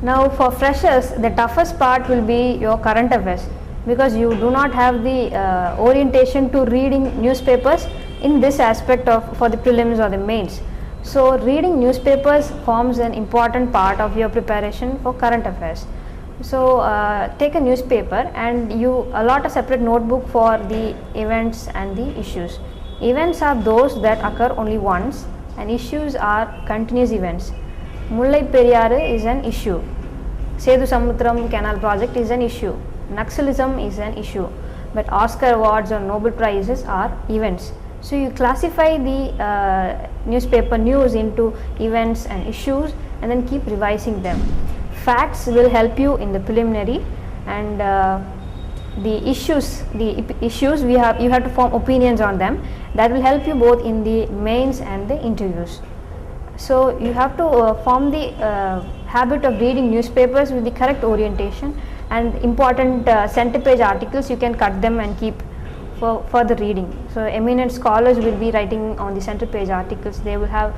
Now for freshers, the toughest part will be your current affairs, because you do not have the orientation to reading newspapers in this aspect of for the prelims or the mains. So reading newspapers forms an important part of your preparation for current affairs. So take a newspaper and you allot a separate notebook for the events and the issues. Events are those that occur only once, and issues are continuous events. Mullai Periyar is an issue. Sethu Samudram Canal project is an issue. Naxalism is an issue. But Oscar awards or Nobel prizes are events. So you classify the newspaper news into events and issues and then keep revising them. Facts will help you in the preliminary, and the issues you have to form opinions on them. That will help you both in the mains and the interviews. So you have to form the habit of reading newspapers with the correct orientation, and important center page articles you can cut them and keep for further reading. So eminent scholars will be writing on the center page articles. They will have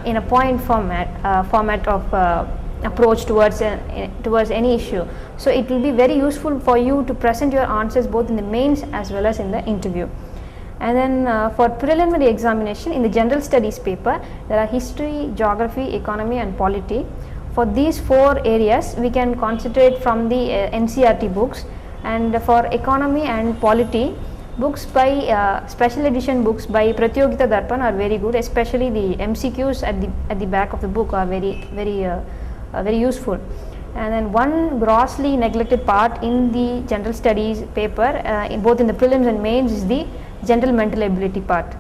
in a point format of approach towards any issue. So it will be very useful for you to present your answers both in the mains as well as in the interview. And then for preliminary examination, in the general studies paper, there are history, geography, economy and polity. For these 4 areas, we can concentrate from the NCERT books, and for economy and polity, books by special edition books by Pratyogita Darpan are very good, especially the MCQs at the back of the book are very useful. And then one grossly neglected part in the general studies paper, both in the prelims and mains, is the general mental ability part.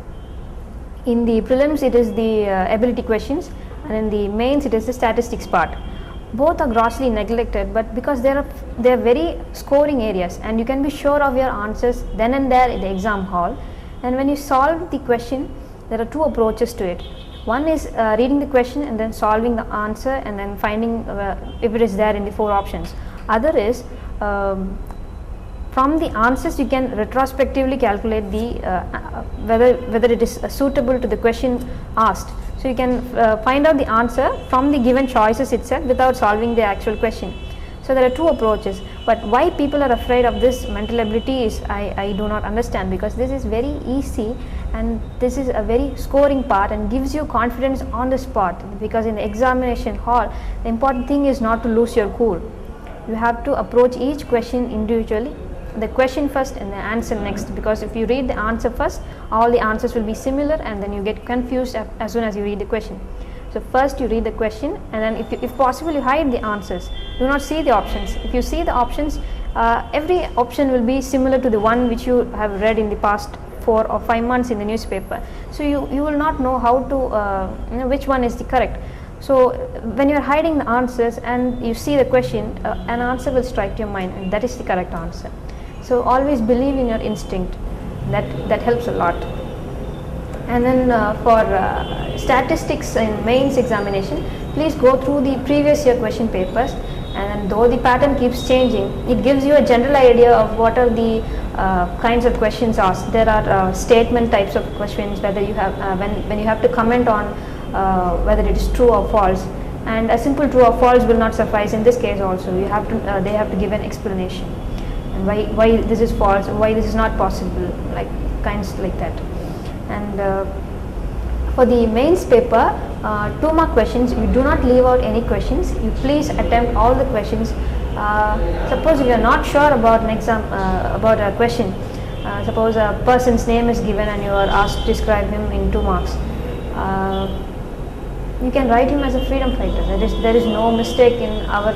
In the prelims it is the ability questions, and in the mains it is the statistics part. Both are grossly neglected, but because they are very scoring areas, and you can be sure of your answers then and there in the exam hall. And when you solve the question, there are 2 approaches to it. One is reading the question and then solving the answer and then finding if it is there in the 4 options. Other is from the answers you can retrospectively calculate the whether it is suitable to the question asked. So you can find out the answer from the given choices itself without solving the actual question. So there are 2 approaches, but why people are afraid of this mental ability is I do not understand, because this is very easy and this is a very scoring part and gives you confidence on the spot, because in the examination hall the important thing is not to lose your cool. You have to approach each question individually, the question first and the answer next, because if you read the answer first, all the answers will be similar and then you get confused as soon as you read the question. So first you read the question, and then if possible you hide the answers. Do not see the options. If you see the options, every option will be similar to the one which you have read in the past 4 or 5 months in the newspaper. So you will not know how to which one is the correct. So when you are hiding the answers and you see the question, an answer will strike to your mind, and that is the correct answer. So always believe in your instinct. That helps a lot. And then for statistics in mains examination, please go through the previous year question papers, and though the pattern keeps changing, it gives you a general idea of what are the kinds of questions asked. There are statement types of questions, whether you have when you have to comment on whether it is true or false, and a simple true or false will not suffice. In this case also you have to they have to give an explanation, and why this is false, why this is not possible, like kinds like that. And for the mains paper, 2 mark questions, you do not leave out any questions. You please attempt all the questions. Suppose if you are not sure about an exam about a question, suppose a person's name is given and you are asked to describe him in 2 marks, you can write him as a freedom fighter. There is no mistake in our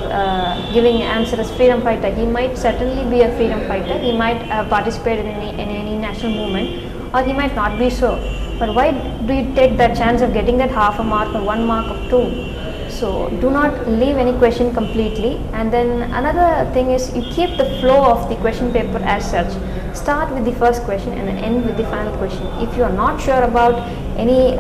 giving answer as freedom fighter. He might certainly be a freedom fighter. He might have participated in any national movement, or he might not be so. But why do you take that chance of getting that half a mark or 1 mark or 2? So do not leave any question completely. And then another thing is, you keep the flow of the question paper as such. Start with the first question and then end with the final question. If you are not sure about any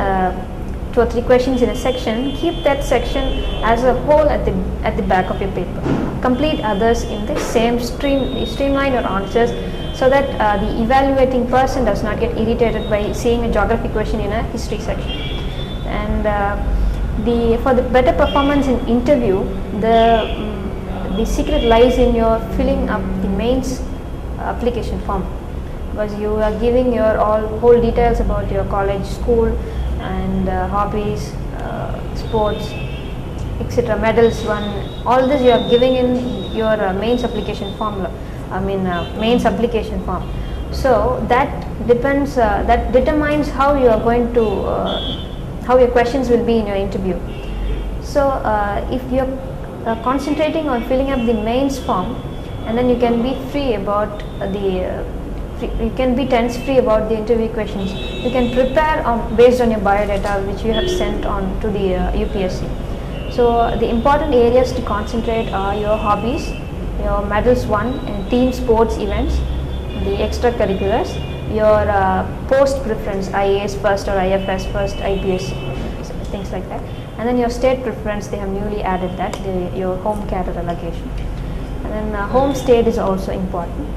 2 or 3 questions in a section, keep that section as a whole at the back of your paper. Complete others in the same streamline your answers, so that the evaluating person does not get irritated by seeing a geography question in a history section. And for the better performance in interview, the the secret lies in your filling up the mains application form, because you are giving your whole details about your college, school, and hobbies, sports, etc., medals won. All this you are giving in your mains application form. Mains application form. So that depends. That determines how you are going to, how your questions will be in your interview. So if you are concentrating on filling up the mains form, and then you can be free about you can be tense free about the interview questions. You can prepare based on your biodata which you have sent on to the UPSC. So the important areas to concentrate are your hobbies, your medals won in team sports events, the extracurriculars, your post preference, IAS first or IFS first, IPS, things like that, and then your state preference. They have newly added that, your home cadre allocation, and then home state is also important.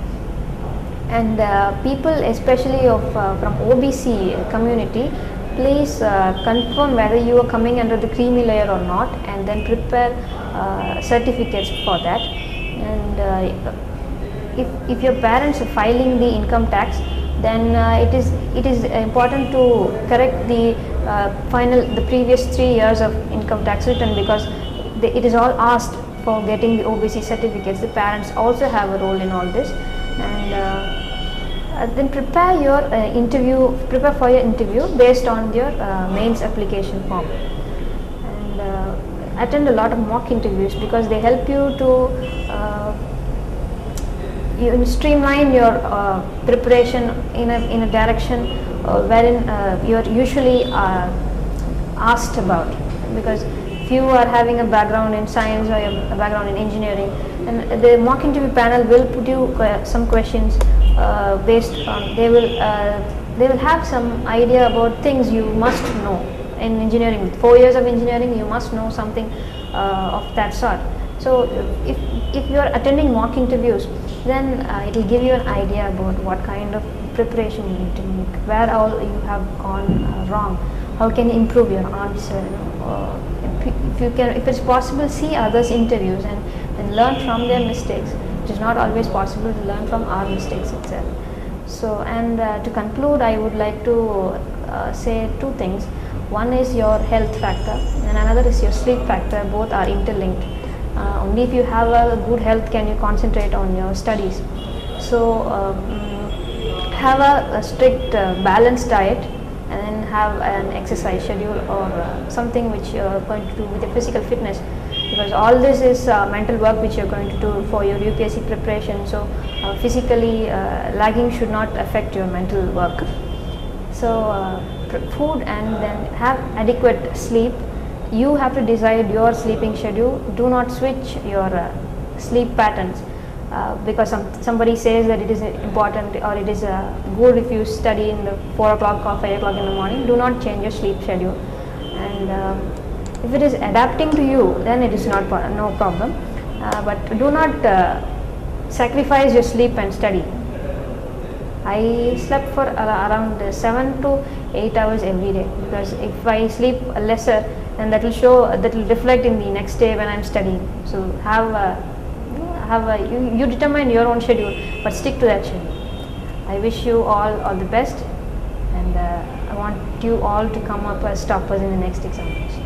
And people especially from OBC community, please confirm whether you are coming under the creamy layer or not, and then prepare certificates for that. And if your parents are filing the income tax, then it is important to correct the previous 3 years of income tax return, because it is all asked for getting the OBC certificates. The parents also have a role in all this. And then prepare for your interview based on your mains application form, and attend a lot of mock interviews, because they help you to streamline your preparation in a direction wherein you are usually asked about. Because if you are having a background in science or a background in engineering, and the mock interview panel will put you some questions based on, they will have some idea about things you must know in engineering. With 4 years of engineering, you must know something of that sort. So if you are attending mock interviews, then it will give you an idea about what kind of preparation you need to make, where all you have gone wrong, how can you improve your answer. If it's possible, see others' interviews and learn from their mistakes. It is not always possible to learn from our mistakes itself. So, and to conclude, I would like to say two things. One is your health factor, and another is your sleep factor. Both are interlinked. Only if you have a good health can you concentrate on your studies. So have a strict balanced diet, and then have an exercise schedule or something which you are going to do with your physical fitness, because all this is mental work which you are going to do for your UPSC preparation. So physically lagging should not affect your mental work. So food, and then have adequate sleep. You have to decide your sleeping schedule. Do not switch your sleep patterns because somebody says that it is important or it is good if you study in the 4 o'clock or 5 o'clock in the morning. Do not change your sleep schedule, and if it is adapting to you, then it is no problem, but do not sacrifice your sleep and study. I slept for around 7 to 8 hours every day, because if I sleep lesser, then that will reflect in the next day when I am studying. So you determine your own schedule, but stick to that schedule. I wish you all the best, and I want you all to come up as toppers in the next examination.